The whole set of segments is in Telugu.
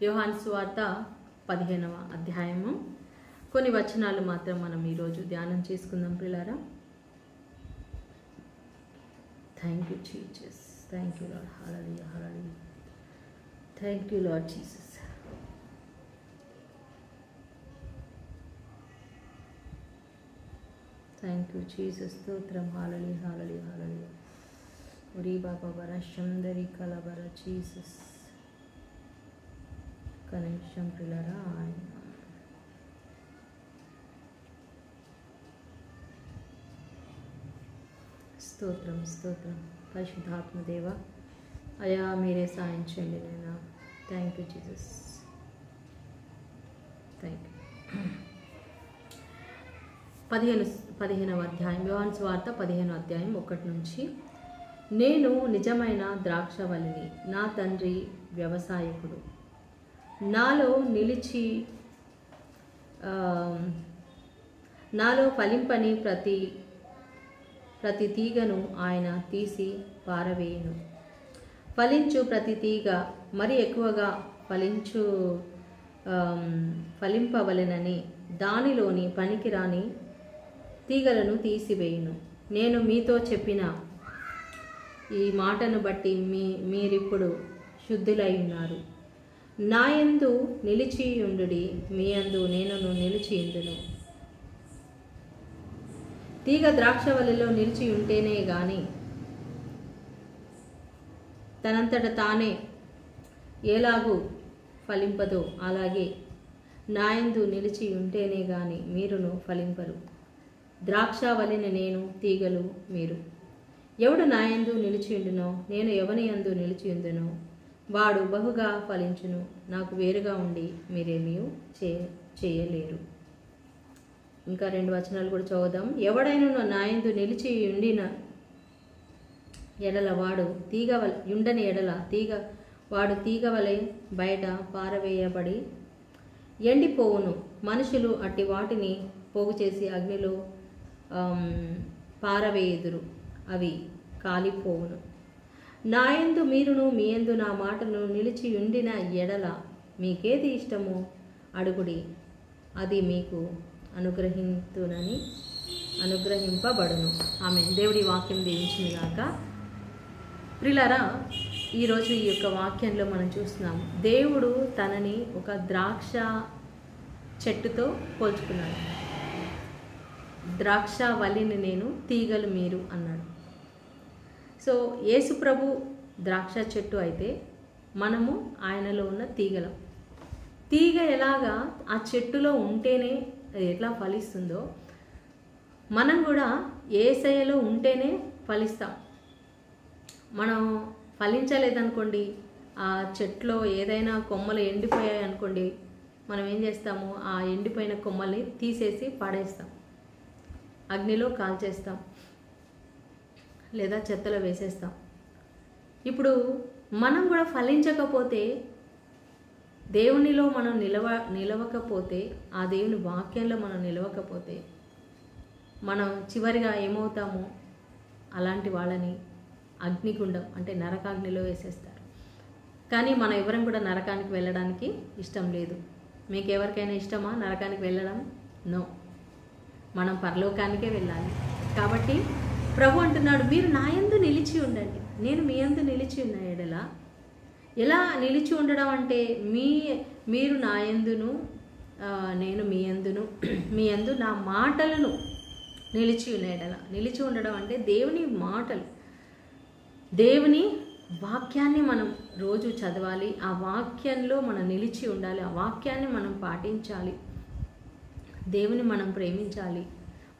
యోహాను సువార్త 15వ అధ్యాయము కొన్ని వచనాలు మాత్రం మనం ఈరోజు ధ్యానం చేసుకుందాం ప్రియులారా. Thank you Jesus, thank you lord, hallelujah hallelujah, thank you lord Jesus. Thank you Jesus, స్తోత్రం, హల్లెలూయా హల్లెలూయా హల్లెలూయా. ఉరి బాబా బర శందరి కలబర జీసస్. కనెక్షన్ ప్రియులారా, స్తోత్రం స్తోత్రం. పరిశుద్ధాత్మ దేవ, అయా మీరే సాయం చేయండి నైనా. Thank you Jesus, thank you. 15వ అధ్యాయం, యోహాను సువార్త 15వ అధ్యాయం 1 నుంచి. నేను నిజమైన ద్రాక్షవల్లిని, నా తండ్రి వ్యవసాయకుడు. నాలో ఫలింపని ప్రతి తీగను ఆయన తీసి పారవేయును. ఫలించు ప్రతి తీగ మరి ఎక్కువగా ఫలింపవలెనని దానిలోని పనికిరాని తీగలను తీసివేయును. నేను మీతో చెప్పిన ఈ మాటను బట్టి మీరిప్పుడు శుద్ధులై ఉన్నారు. నాయందు నిలిచియుండుడి, మీ యందు నేనును నిలిచియుండును. తీగ ద్రాక్షవల్లిలో నిలిచి ఉంటేనే గాని తనంతట తానే ఎలాగూ ఫలింపదో, అలాగే నాయందు నిలిచి ఉంటేనే గాని మీరును ఫలింపరు. ద్రాక్షవల్లిని నేను, తీగలు మీరు. ఎవడు నాయందు నిలిచియుండునో, నేను ఎవని యందు నిలిచియుందునో వాడు బహుగా ఫలించును. నాకు వేరుగా ఉండి మీరేమీ చేయలేరు. ఇంకా 2 వచనాలు కూడా చదువుదాం. ఎవడైనా నాయందు నిలిచి ఉండిన ఎడల వాడు ఉండని ఎడల వాడు తీగ వలె బయట పారవేయబడి ఎండిపోవును. మనుషులు అట్టి వాటిని పోగు చేసి అగ్నిలో పారవేయుదురు, అవి కాలిపోవును. నాయందు మీరును, మీ యందు నా మాటను నిలిచి ఉండిన ఎడల మీకేది ఇష్టమో అడుగుడి, అది మీకు అనుగ్రహింపబడును. ఆమేన్. దేవుడి వాక్యం దీవించింది గాక. ప్రియులారా, ఈరోజు ఈ యొక్క వాక్యంలో మనం చూస్తున్నాము, దేవుడు తనని ఒక ద్రాక్ష చెట్టుతో పోల్చుకున్నాడు. ద్రాక్ష వల్లిని నేను, తీగలు మీరు అన్నాడు. సో యేసు ప్రభు ద్రాక్ష చెట్టు అయితే మనము ఆయనలో ఉన్న తీగలం. తీగ ఎలాగా ఆ చెట్టులో ఉంటేనే అది ఎట్లా ఫలిస్తుందో, మనం కూడా యేసయ్యలో ఉంటేనే ఫలిస్తాం. మనం ఫలించలేదనుకోండి, ఆ చెట్లో ఏదైనా కొమ్మలు ఎండిపోయాయి అనుకోండి, మనం ఏం చేస్తాము, ఆ ఎండిపోయిన కొమ్మల్ని తీసేసి పడేస్తాం, అగ్నిలో కాల్చేస్తాం, లేదా చెత్తలో వేసేస్తాం. ఇప్పుడు మనం కూడా ఫలించకపోతే, దేవునిలో మనం నిలవకపోతే, ఆ దేవుని వాక్యంలో మనం నిలవకపోతే, మనం చివరిగా ఏమవుతామో అలాంటి వాళ్ళని అగ్నిగుండం అంటే నరకాగ్నిలో వేసేస్తారు. కానీ మనం ఎవరం కూడా నరకానికి వెళ్ళడానికి ఇష్టం లేదు. మీకు ఎవరికైనా ఇష్టమా నరకానికి వెళ్ళడం? నో, మనం పరలోకానికే వెళ్ళాలి. కాబట్టి ప్రభు అంటున్నాడు, మీరు నా యందు నిలిచి ఉండండి, నేను మీ యందు నిలిచి ఉన్న ఎడల. ఎలా నిలిచి ఉండడం అంటే, మీరు నా యందును, నేను మీ యందును, మీ యందు నా మాటలను నిలిచి ఉన్న ఎడల. నిలిచి ఉండడం అంటే దేవుని మాటలు, దేవుని వాక్యాన్ని మనం రోజు చదవాలి, ఆ వాక్యంలో మనం నిలిచి ఉండాలి, ఆ వాక్యాన్ని మనం పాటించాలి, దేవుని మనం ప్రేమించాలి.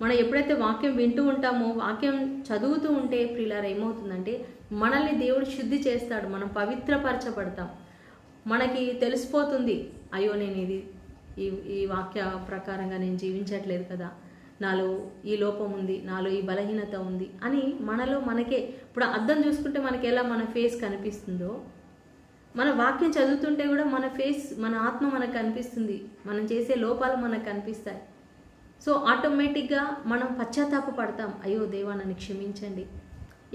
మనం ఎప్పుడైతే వాక్యం వింటూ ఉంటామో, వాక్యం చదువుతూ ఉంటే ప్రియులారా ఏమవుతుందంటే, మనల్ని దేవుడు శుద్ధి చేస్తాడు, మనం పవిత్రపరచబడతాం. మనకి తెలిసిపోతుంది, అయ్యో నేను ఈ వాక్య ప్రకారంగా నేను జీవించట్లేదు కదా, నాలో ఈ లోపం ఉంది, నాలో ఈ బలహీనత ఉంది అని మనలో మనకే. ఇప్పుడు అద్దం చూసుకుంటే మనకి ఎలా మన ఫేస్ కనిపిస్తుందో, మన వాక్యం చదువుతుంటే కూడా మన ఫేస్, మన ఆత్మ మనకు కనిపిస్తుంది, మనం చేసే లోపాలు మనకు కనిపిస్తాయి. సో ఆటోమేటిక్గా మనం పశ్చాత్తాపపడతాం, అయ్యో దేవా నన్ను క్షమించండి.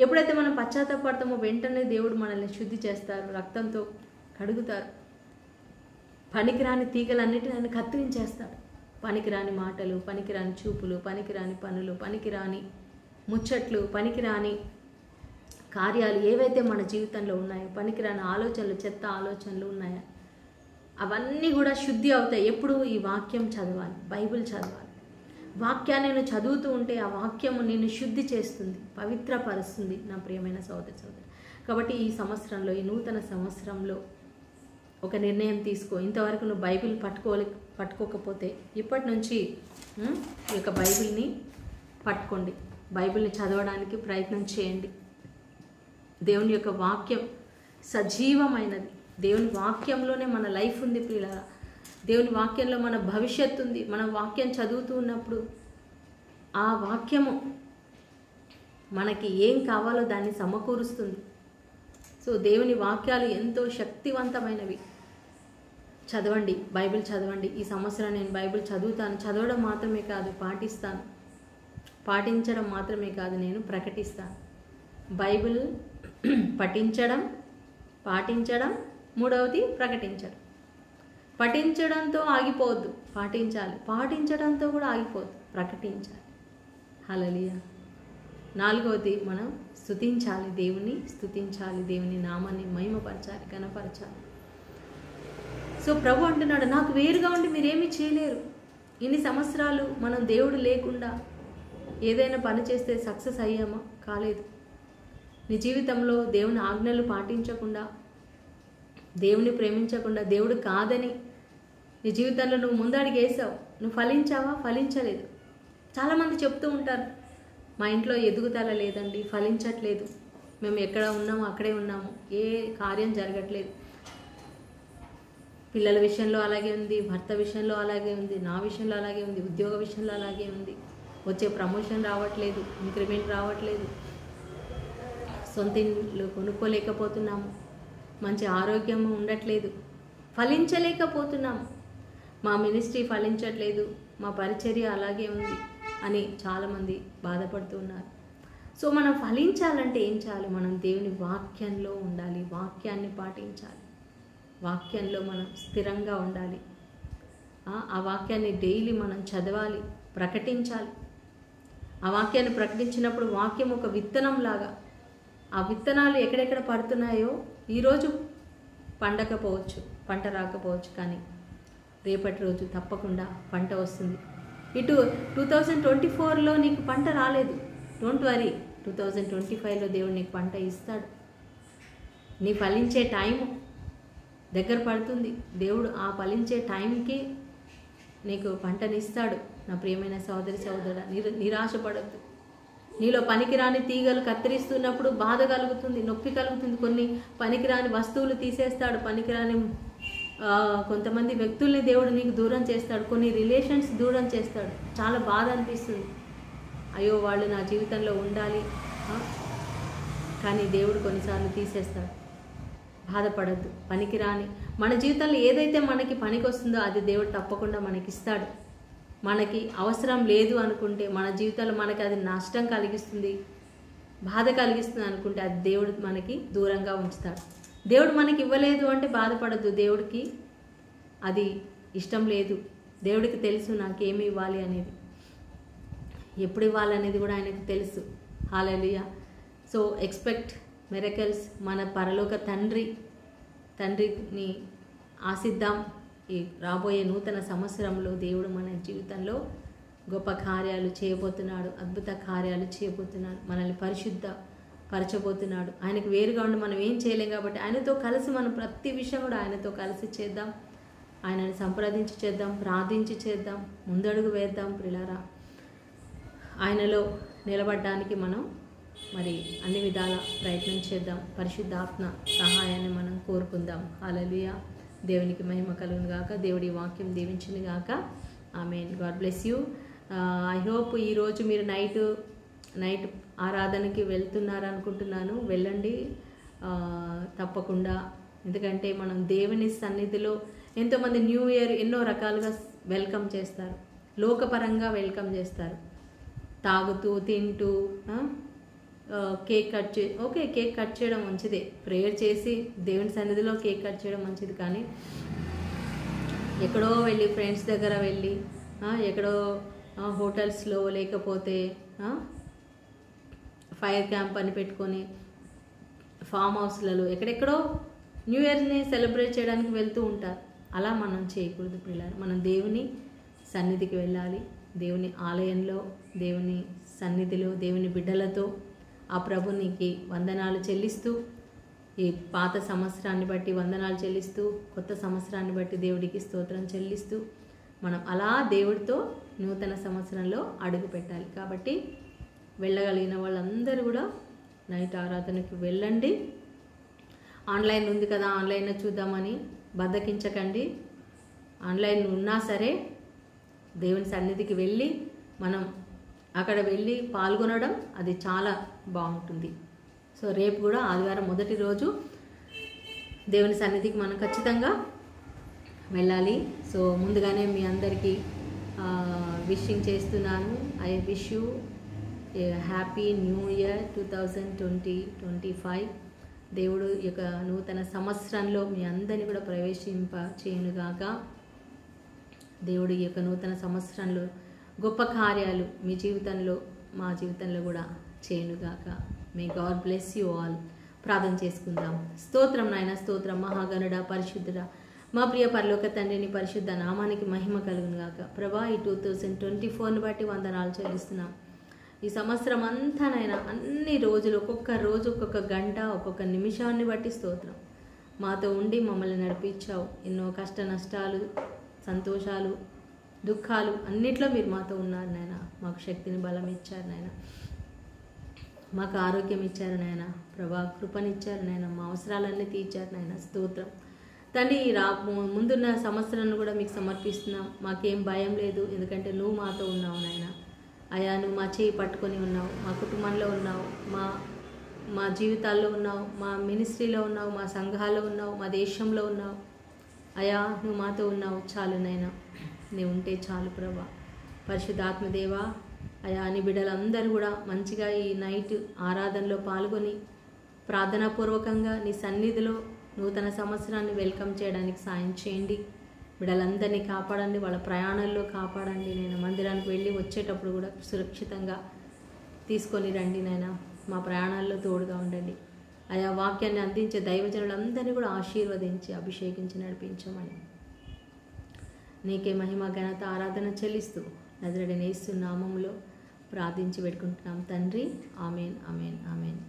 ఎప్పుడైతే మనం పశ్చాత్తాపడతామో వెంటనే దేవుడు మనల్ని శుద్ధి చేస్తారు, రక్తంతో కడుగుతారు. పనికిరాని తీగలన్నిటిని ఆయన కత్తిరించేస్తాడు. పనికిరాని మాటలు, పనికిరాని చూపులు, పనికిరాని పనులు, పనికిరాని ముచ్చట్లు, పనికిరాని కార్యాలు ఏవైతే మన జీవితంలో ఉన్నాయో, పనికిరాని ఆలోచనలు, చెత్త ఆలోచనలు ఉన్నాయో అవన్నీ కూడా శుద్ధి అవుతాయి. ఎప్పుడు ఈ వాక్యం చదవాలి, బైబిల్ చదవాలి. వాక్యాన్ని నేను చదువుతూ ఉంటే ఆ వాక్యము నిన్ను శుద్ధి చేస్తుంది, పవిత్రపరుస్తుంది నా ప్రియమైన సోదరి సోదరి. కాబట్టి ఈ సంవత్సరంలో, ఈ నూతన సంవత్సరంలో ఒక నిర్ణయం తీసుకో. ఇంతవరకు నువ్వు బైబిల్ పట్టుకోకపోతే ఇప్పటి నుంచి ఈ యొక్క బైబిల్ని పట్టుకోండి. బైబిల్ని చదవడానికి ప్రయత్నం చేయండి. దేవుని యొక్క వాక్యం సజీవమైనది. దేవుని వాక్యంలోనే మన లైఫ్ ఉంది ప్రియులారా. దేవుని వాక్యంలో మన భవిష్యత్తు ఉంది. మన వాక్యం చదువుతూ ఉన్నప్పుడు ఆ వాక్యము మనకి ఏం కావాలో దాన్ని సమకూరుస్తుంది. సో దేవుని వాక్యాలు ఎంతో శక్తివంతమైనవి. చదవండి, బైబిల్ చదవండి. ఈ సంవత్సరం నేను బైబిల్ చదువుతాను. చదవడం మాత్రమే కాదు, పాటిస్తాను. పాటించడం మాత్రమే కాదు, నేను ప్రకటిస్తాను. బైబిల్ పఠించడం, పాటించడం, మూడవది ప్రకటించడం. పఠించడంతో ఆగిపోవద్దు, పాటించాలి. పాటించడంతో కూడా ఆగిపోవద్దు, ప్రకటించాలి. హల్లెలూయా. నాలుగవది మనం స్తుతించాలి, దేవుని స్తుతించాలి, దేవుని నామాన్ని మహిమపరచాలి, ఘనపరచాలి. సో ప్రభు అంటున్నాడు, నాకు వేరుగా ఉండి మీరేమీ చేయలేరు. ఇన్ని సంవత్సరాలు మనం దేవుడు లేకుండా ఏదైనా పని చేస్తే సక్సెస్ అయ్యామా? కాలేదు. నీ జీవితంలో దేవుని ఆజ్ఞలు పాటించకుండా, దేవుని ప్రేమించకుండా, దేవుడు కాదని నీ జీవితంలో నువ్వు ముందడుగు వేసావు. నువ్వు ఫలించావా? ఫలించలేదు. చాలామంది చెప్తూ ఉంటారు, మా ఇంట్లో ఎదుగుదల లేదండి, ఫలించట్లేదు, మేము ఎక్కడ ఉన్నామో అక్కడే ఉన్నాము, ఏ కార్యం జరగట్లేదు. పిల్లల విషయంలో అలాగే ఉంది, భర్త విషయంలో అలాగే ఉంది, నా విషయంలో అలాగే ఉంది, ఉద్యోగ విషయంలో అలాగే ఉంది. వచ్చే ప్రమోషన్ రావట్లేదు, ఇంక్రిమెంట్ రావట్లేదు, సొంత ఇల్లు కొనుక్కోలేకపోతున్నాము, మంచి ఆరోగ్యం ఉండట్లేదు, ఫలించలేకపోతున్నాము, మా మినిస్ట్రీ ఫలించట్లేదు, మా పరిచర్య అలాగే ఉంది అని చాలామంది బాధపడుతున్నారు. సో మనం ఫలించాలంటే ఏం చేయాలి? మనం దేవుని వాక్యంలో ఉండాలి, వాక్యాన్ని పాటించాలి, వాక్యంలో మనం స్థిరంగా ఉండాలి. ఆ వాక్యాన్ని డైలీ మనం చదవాలి, ప్రకటించాలి. ఆ వాక్యాన్ని ప్రకటించినప్పుడు వాక్యం ఒక విత్తనం లాగా, ఆ విత్తనాలు ఎక్కడెక్కడ పడుతున్నాయో ఈరోజు పండకపోవచ్చు, పంట రాకపోవచ్చు, కానీ రేపటి రోజు తప్పకుండా పంట వస్తుంది. ఇటు 2024లో నీకు పంట రాలేదు, డోంట్ వరీ, 2025లో దేవుడు నీకు పంట ఇస్తాడు. నీ ఫలించే టైం దగ్గర పడుతుంది. దేవుడు ఆ ఫలించే టైంకి నీకు పంటనిస్తాడు. నా ప్రియమైన సోదరి సోదరుడా, నిరాశపడద్దు. నీలో పనికిరాని తీగలు కత్తిరిస్తున్నప్పుడు బాధ కలుగుతుంది, నొప్పి కలుగుతుంది. కొన్ని పనికిరాని వస్తువులు తీసేస్తాడు, పనికిరాని కొంతమంది వ్యక్తుల్ని దేవుడు నీకు దూరం చేస్తాడు, కొన్ని రిలేషన్స్ దూరం చేస్తాడు. చాలా బాధ అనిపిస్తుంది, అయ్యో వాళ్ళు నా జీవితంలో ఉండాలి, కానీ దేవుడు కొన్నిసార్లు తీసేస్తాడు. బాధపడద్దు. పనికిరాని మన జీవితంలో ఏదైతే మనకి పనికి వస్తుందో అది దేవుడు తప్పకుండా మనకిస్తాడు. మనకి అవసరం లేదు అనుకుంటే, మన జీవితంలో మనకి అది నష్టం కలిగిస్తుంది, బాధ కలిగిస్తుంది అనుకుంటే అది దేవుడు మనకి దూరంగా ఉంచుతాడు. దేవుడు మనకి ఇవ్వలేదు అంటే బాధపడద్దు. దేవుడికి అది ఇష్టం లేదు. దేవుడికి తెలుసు నాకేమి ఇవ్వాలి అనేది, ఎప్పుడు ఇవ్వాలనేది కూడా ఆయనకు తెలుసు. హల్లెలూయా. So expect miracles. మన పరలోక తండ్రిని ఆశిద్దాం. ఈ రాబోయే నూతన సంవత్సరంలో దేవుడు మన జీవితంలో గొప్ప కార్యాలు చేయబోతున్నాడు, అద్భుత కార్యాలు చేయబోతున్నాడు, మనల్ని పరిశుద్ధపరచబోతున్నాడు. ఆయనకు వేరుగా ఉండి మనం ఏం చేయలేం కాబట్టి ఆయనతో కలిసి మనం ప్రతి విషయం కూడా ఆయనతో కలిసి చేద్దాం, ఆయనని సంప్రదించి చేద్దాం, ప్రార్థించి చేద్దాం, ముందడుగు వేద్దాం ప్రియులారా. ఆయనలో నిలబడడానికి మనం మరి అన్ని విధాల ప్రయత్నం చేద్దాం. పరిశుద్ధాత్మ సహాయాన్ని మనం కోరుకుందాం. హల్లెలూయా. దేవునికి మహిమ కలుగును గాక. దేవుడి వాక్యం దీవించును గాక. Amen. God bless you. I hope ఈరోజు మీరు నైట్ ఆరాధనకి వెళ్తున్నారనుకుంటున్నాను. వెళ్ళండి తప్పకుండా. ఎందుకంటే మనం దేవుని సన్నిధిలో ఎంతోమంది న్యూ ఇయర్ ఎన్నో రకాలుగా వెల్కమ్ చేస్తారు, లోకపరంగా వెల్కమ్ చేస్తారు, తాగుతూ తింటూ cake cut okay, cake cut చేయడం మంచిదే, ప్రేయర్ చేసి దేవుని సన్నిధిలో కేక్ కట్ చేయడం మంచిది, కానీ ఎక్కడో వెళ్ళి ఫ్రెండ్స్ దగ్గర వెళ్ళి ఎక్కడో హోటల్స్లో లేకపోతే ఫైర్ క్యాంప్ అని పెట్టుకొని ఫామ్ హౌస్లలో ఎక్కడెక్కడో న్యూ ఇయర్ని సెలబ్రేట్ చేయడానికి వెళ్తూ ఉంటారు. అలా మనం చేయకూడదు పిల్లలు. మనం దేవుని సన్నిధికి వెళ్ళాలి. దేవుని ఆలయంలో, దేవుని సన్నిధిలో, దేవుని బిడ్డలతో ఆ ప్రభునికి వందనాలు చెల్లిస్తూ, ఈ పాత సంవత్సరాన్ని బట్టి వందనాలు చెల్లిస్తూ, కొత్త సంవత్సరాన్ని బట్టి దేవుడికి స్తోత్రం చెల్లిస్తూ మనం అలా దేవుడితో నూతన సంవత్సరంలో అడుగు పెట్టాలి. కాబట్టి వెళ్ళగలిగిన వాళ్ళందరూ కూడా నైట్ ఆరాధనకి వెళ్ళండి. ఆన్లైన్ ఉంది కదా, ఆన్లైన్లో చూద్దామని బద్దకించకండి. ఆన్లైన్ ఉన్నా సరే దేవుని సన్నిధికి వెళ్ళి మనం అక్కడ వెళ్ళి పాల్గొనడం అది చాలా బాగుంటుంది. సో రేపు కూడా ఆదివారం మొదటి రోజు దేవుని సన్నిధికి మనం ఖచ్చితంగా వెళ్ళాలి. సో ముందుగానే మీ అందరికీ విషింగ్ చేస్తున్నాను. I wish you A happy new year 2025. దేవుడు ఈ యొక్క నూతన సంవత్సరంలో మీ అందరినీ కూడా ప్రవేశింప చేయనుగాక. దేవుడు ఈ యొక్క నూతన సంవత్సరంలో గొప్ప కార్యాలు మీ జీవితంలో, మా జీవితంలో కూడా చేయనుగాక. May God bless you all. ప్రార్థన చేసుకుందాం. స్తోత్రం నాయన, స్తోత్రం మహాగణుడ, పరిశుద్ధుడ, మా ప్రియ పరలోక తండ్రిని పరిశుద్ధ నామానికి మహిమ కలుగునుగాక. ప్రభా, ఈ 2024ని బట్టి వందనాలు చెల్లిస్తున్నాం. ఈ సంవత్సరం అంతానైనా అన్ని రోజులు, ఒక్కొక్క రోజు, ఒక్కొక్క గంట, ఒక్కొక్క నిమిషాన్ని బట్టి స్తోత్రం. మాతో ఉండి మమ్మల్ని నడిపించావు. ఎన్నో కష్ట నష్టాలు, సంతోషాలు, దుఃఖాలు అన్నిట్లో మీరు మాతో ఉన్నారు నాయన. మాకు శక్తిని, బలం ఇచ్చారు నాయన. మాకు ఆరోగ్యం ఇచ్చారు నాయన. ప్రభా, కృపనిచ్చారు నాయన. మా అవసరాలన్నీ తీర్చారు నాయన. స్తోత్రం తండ్రి. ముందున్న సంవత్సరాన్ని కూడా మీకు సమర్పిస్తున్నాం. మాకేం భయం లేదు, ఎందుకంటే నువ్వు మాతో ఉన్నావు నాయన. అయా, నువ్వు మా చేయి పట్టుకొని ఉన్నావు, మా కుటుంబంలో ఉన్నావు, మా జీవితాల్లో ఉన్నావు, మా మినిస్ట్రీలో ఉన్నావు, మా సంఘాల్లో ఉన్నావు, మా దేశంలో ఉన్నావు. అయా, నువ్వు మాతో ఉన్నావు. చాలు నైనా, నువ్వు ఉంటే చాలు ప్రభా. పరిశుద్ధాత్మదేవా, అయా నీ బిడ్డలందరూ కూడా మంచిగా ఈ నైట్ ఆరాధనలో పాల్గొని ప్రార్థనాపూర్వకంగా నీ సన్నిధిలో నూతన సంవత్సరాన్ని వెల్కమ్ చేయడానికి సాయం చేయండి. బిడ్డలందరినీ కాపాడండి, వాళ్ళ ప్రయాణాల్లో కాపాడండి. నేను మందిరానికి వెళ్ళి వచ్చేటప్పుడు కూడా సురక్షితంగా తీసుకొని రండి నాయన. మా ప్రయాణాల్లో తోడుగా ఉండండి. ఆయా వాక్యాన్ని అందించే దైవజనులందరినీ కూడా ఆశీర్వదించి అభిషేకించి నడిపించమని నీకే మహిమ, ఘనత, ఆరాధన చెల్లిస్తూ నజరేయుడైన యేసు నామములో ప్రార్థించి పెట్టుకుంటున్నాం తండ్రి. Amen, amen, amen.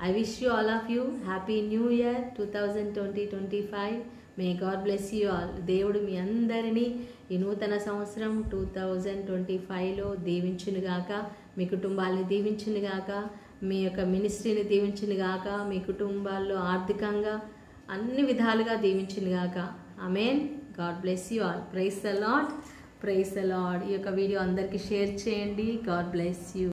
I wish you all of you happy new year 2025. May God bless you all. దేవుడు మీ అందరినీ ఈ నూతన సంవత్సరం 2025లో దీవించునుగాక. మీ కుటుంబాలని దీవించునుగాక. మీ యొక్క మినిస్ట్రీని దీవించునుగాక. మీ కుటుంబాల్లో ఆర్థికంగా అన్ని విధాలుగా దీవించునుగాక. Amen. God bless you all. Praise the Lord, praise the Lord. ఈ యొక్క వీడియో అందరికీ షేర్ చేయండి. God bless you.